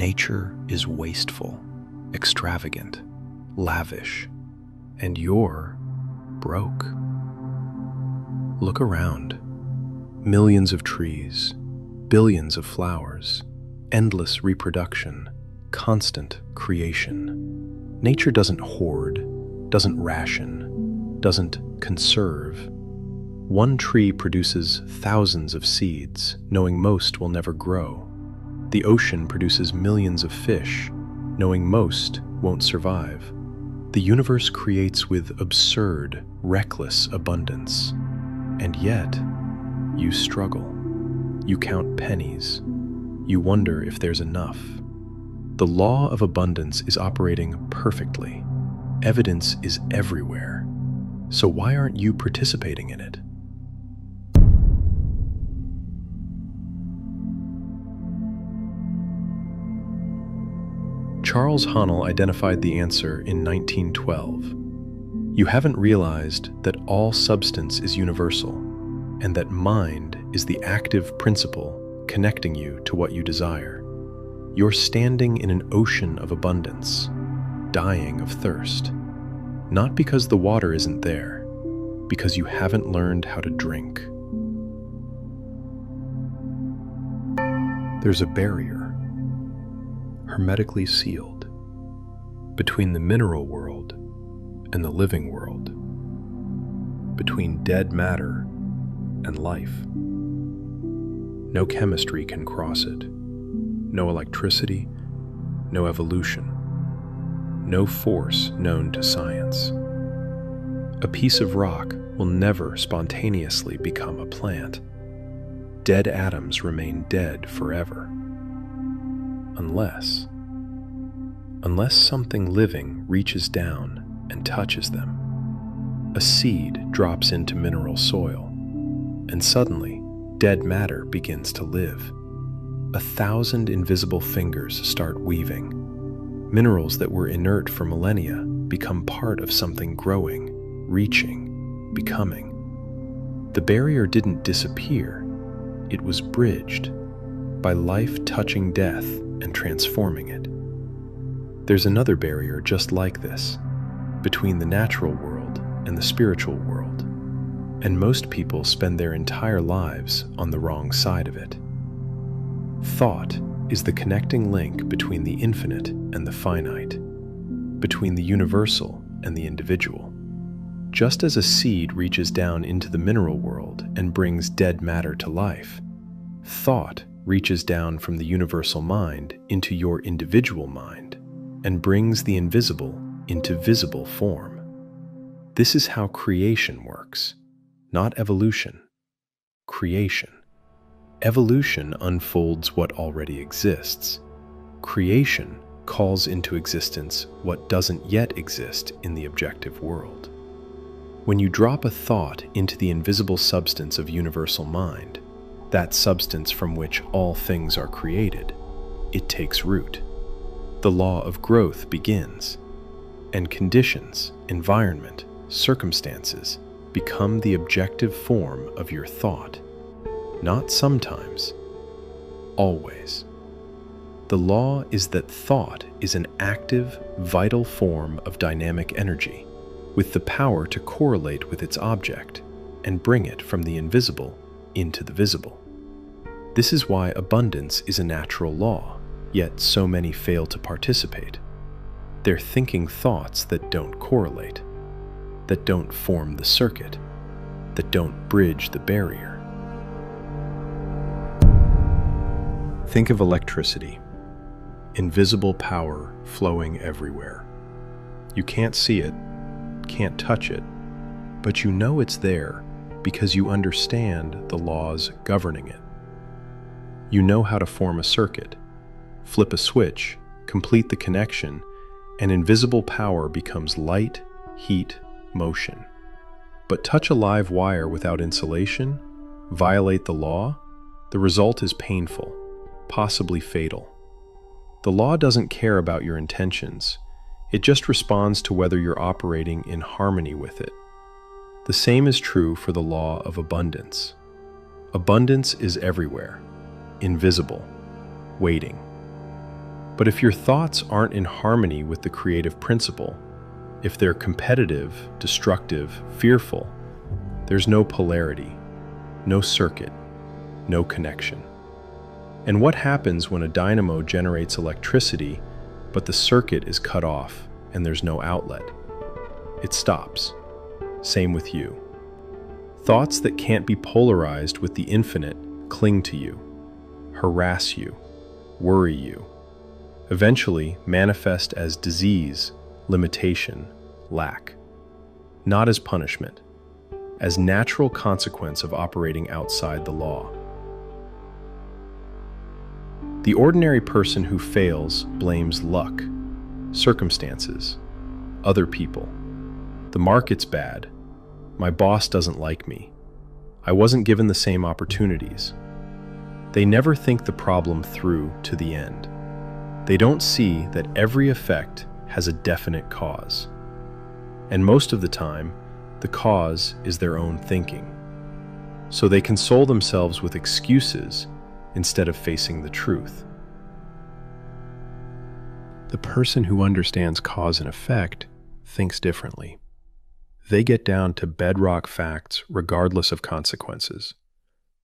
Nature is wasteful, extravagant, lavish, and you're broke. Look around. Millions of trees, billions of flowers, endless reproduction, constant creation. Nature doesn't hoard, doesn't ration, doesn't conserve. One tree produces thousands of seeds, knowing most will never grow. The ocean produces millions of fish, knowing most won't survive. The universe creates with absurd, reckless abundance. And yet, you struggle. You count pennies. You wonder if there's enough. The law of abundance is operating perfectly. Evidence is everywhere. So why aren't you participating in it? Charles Haanel identified the answer in 1912. You haven't realized that all substance is universal, and that mind is the active principle connecting you to what you desire. You're standing in an ocean of abundance, dying of thirst, not because the water isn't there, because you haven't learned how to drink. There's a barrier, hermetically sealed, between the mineral world and the living world, between dead matter and life. No chemistry can cross it. No electricity, no evolution, no force known to science. A piece of rock will never spontaneously become a plant. Dead atoms remain dead forever. Unless something living reaches down and touches them. A seed drops into mineral soil, and suddenly, dead matter begins to live. 1,000 invisible fingers start weaving. Minerals that were inert for millennia become part of something growing, reaching, becoming. The barrier didn't disappear. It was bridged by life touching death and transforming it. There's another barrier just like this, between the natural world and the spiritual world. And most people spend their entire lives on the wrong side of it. Thought is the connecting link between the infinite and the finite, between the universal and the individual. Just as a seed reaches down into the mineral world and brings dead matter to life, thought reaches down from the universal mind into your individual mind and brings the invisible into visible form. This is how creation works. Not evolution, creation. Evolution unfolds what already exists. Creation calls into existence what doesn't yet exist in the objective world. When you drop a thought into the invisible substance of universal mind, that substance from which all things are created, it takes root. The law of growth begins, and conditions, environment, circumstances, become the objective form of your thought. Not sometimes, always. The law is that thought is an active, vital form of dynamic energy, with the power to correlate with its object and bring it from the invisible into the visible. This is why abundance is a natural law, yet so many fail to participate. They're thinking thoughts that don't correlate, that don't form the circuit, that don't bridge the barrier. Think of electricity, invisible power flowing everywhere. You can't see it, can't touch it, but you know it's there because you understand the laws governing it. You know how to form a circuit, flip a switch, complete the connection, and invisible power becomes light, heat, motion. But touch a live wire without insulation, violate the law, the result is painful, possibly fatal. The law doesn't care about your intentions. It just responds to whether you're operating in harmony with it. The same is true for the law of abundance. Abundance is everywhere, invisible, waiting. But if your thoughts aren't in harmony with the creative principle, if they're competitive, destructive, fearful, there's no polarity, no circuit, no connection. And what happens when a dynamo generates electricity, but the circuit is cut off and there's no outlet? It stops. Same with you. Thoughts that can't be polarized with the infinite cling to you, harass you, worry you, eventually manifest as disease, limitation, lack. Not as punishment, as natural consequence of operating outside the law. The ordinary person who fails blames luck, circumstances, other people. The market's bad. My boss doesn't like me. I wasn't given the same opportunities. They never think the problem through to the end. They don't see that every effect has a definite cause. And most of the time, the cause is their own thinking. So they console themselves with excuses instead of facing the truth. The person who understands cause and effect thinks differently. They get down to bedrock facts regardless of consequences.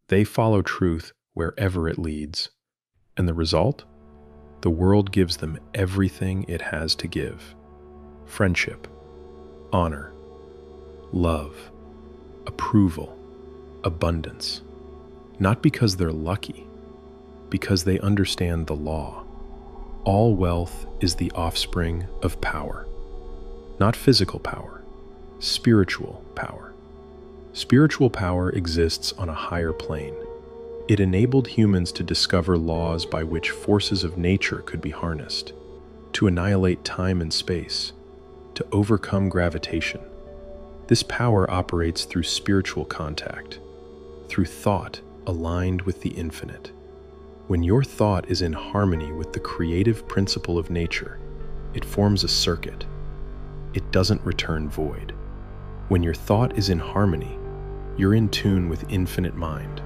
They follow truth wherever it leads. And the result? The world gives them everything it has to give. Friendship, honor, love, approval, abundance. Not because they're lucky, because they understand the law. All wealth is the offspring of power. Not physical power, spiritual power. Spiritual power exists on a higher plane. It enabled humans to discover laws by which forces of nature could be harnessed, to annihilate time and space, to overcome gravitation. This power operates through spiritual contact, through thought aligned with the infinite. When your thought is in harmony with the creative principle of nature, it forms a circuit. It doesn't return void. When your thought is in harmony, you're in tune with infinite mind.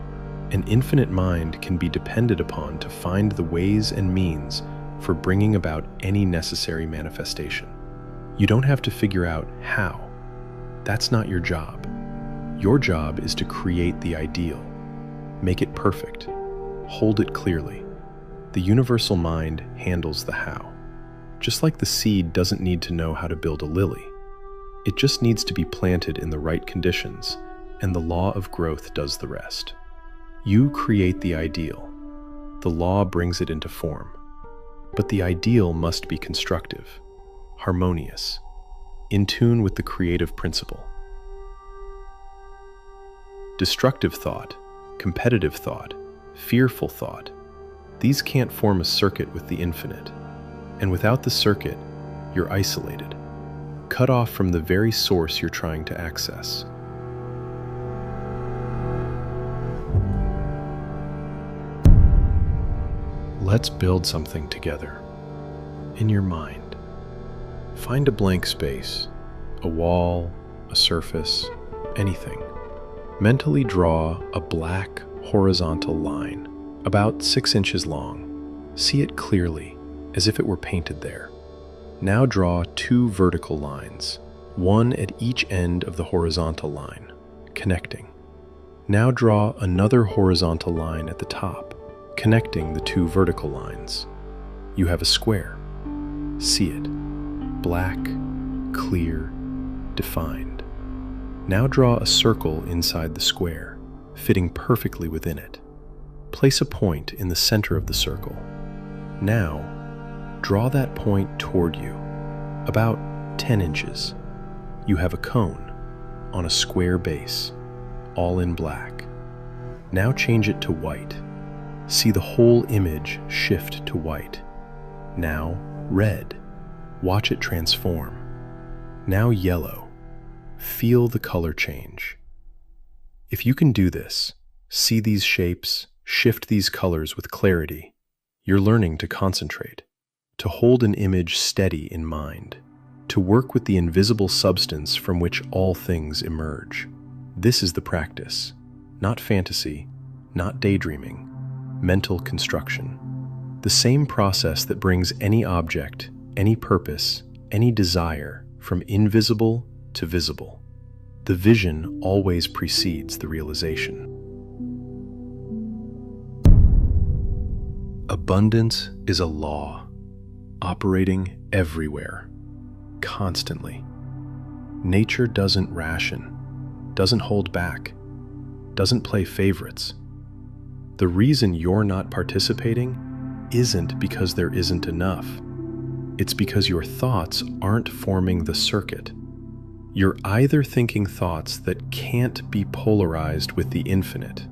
An infinite mind can be depended upon to find the ways and means for bringing about any necessary manifestation. You don't have to figure out how. That's not your job. Your job is to create the ideal. Make it perfect. Hold it clearly. The universal mind handles the how. Just like the seed doesn't need to know how to build a lily. It just needs to be planted in the right conditions, and the law of growth does the rest. You create the ideal. The law brings it into form. But the ideal must be constructive, harmonious, in tune with the creative principle. Destructive thought, competitive thought, fearful thought, these can't form a circuit with the infinite. And without the circuit, you're isolated, cut off from the very source you're trying to access. Let's build something together. In your mind, find a blank space, a wall, a surface, anything. Mentally draw a black horizontal line, about 6 inches long. See it clearly, as if it were painted there. Now draw 2 vertical lines, one at each end of the horizontal line, connecting. Now draw another horizontal line at the top, connecting the 2 vertical lines. You have a square. See it. Black, clear, defined. Now draw a circle inside the square, fitting perfectly within it. Place a point in the center of the circle. Now, draw that point toward you, about 10 inches. You have a cone on a square base, all in black. Now change it to white. See the whole image shift to white. Now red. Watch it transform. Now yellow. Feel the color change. If you can do this, see these shapes, shift these colors with clarity, you're learning to concentrate, to hold an image steady in mind, to work with the invisible substance from which all things emerge. This is the practice, not fantasy, not daydreaming, mental construction. The same process that brings any object, any purpose, any desire from invisible to visible. The vision always precedes the realization. Abundance is a law, operating everywhere, constantly. Nature doesn't ration, doesn't hold back, doesn't play favorites. The reason you're not participating isn't because there isn't enough. It's because your thoughts aren't forming the circuit. You're either thinking thoughts that can't be polarized with the infinite,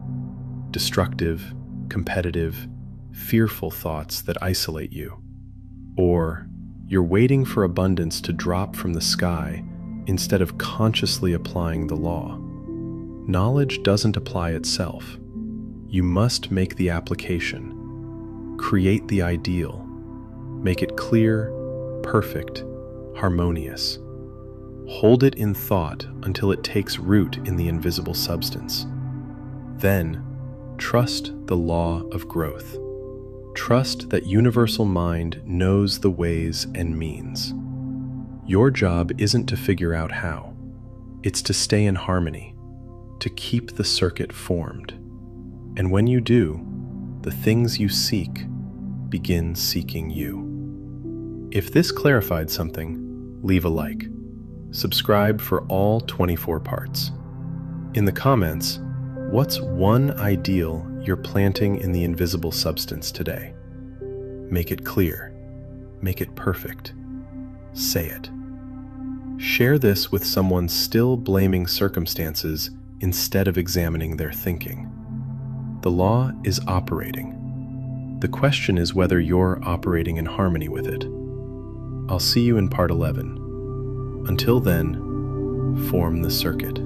destructive, competitive, fearful thoughts that isolate you, or you're waiting for abundance to drop from the sky instead of consciously applying the law. Knowledge doesn't apply itself. You must make the application, create the ideal, make it clear, perfect, harmonious. Hold it in thought until it takes root in the invisible substance. Then, trust the law of growth. Trust that universal mind knows the ways and means. Your job isn't to figure out how. It's to stay in harmony, to keep the circuit formed. And when you do, the things you seek begin seeking you. If this clarified something, leave a like. Subscribe for all 24 parts. In the comments, what's one ideal you're planting in the invisible substance today? Make it clear. Make it perfect. Say it. Share this with someone still blaming circumstances instead of examining their thinking. The law is operating. The question is whether you're operating in harmony with it. I'll see you in part 11. Until then, form the circuit.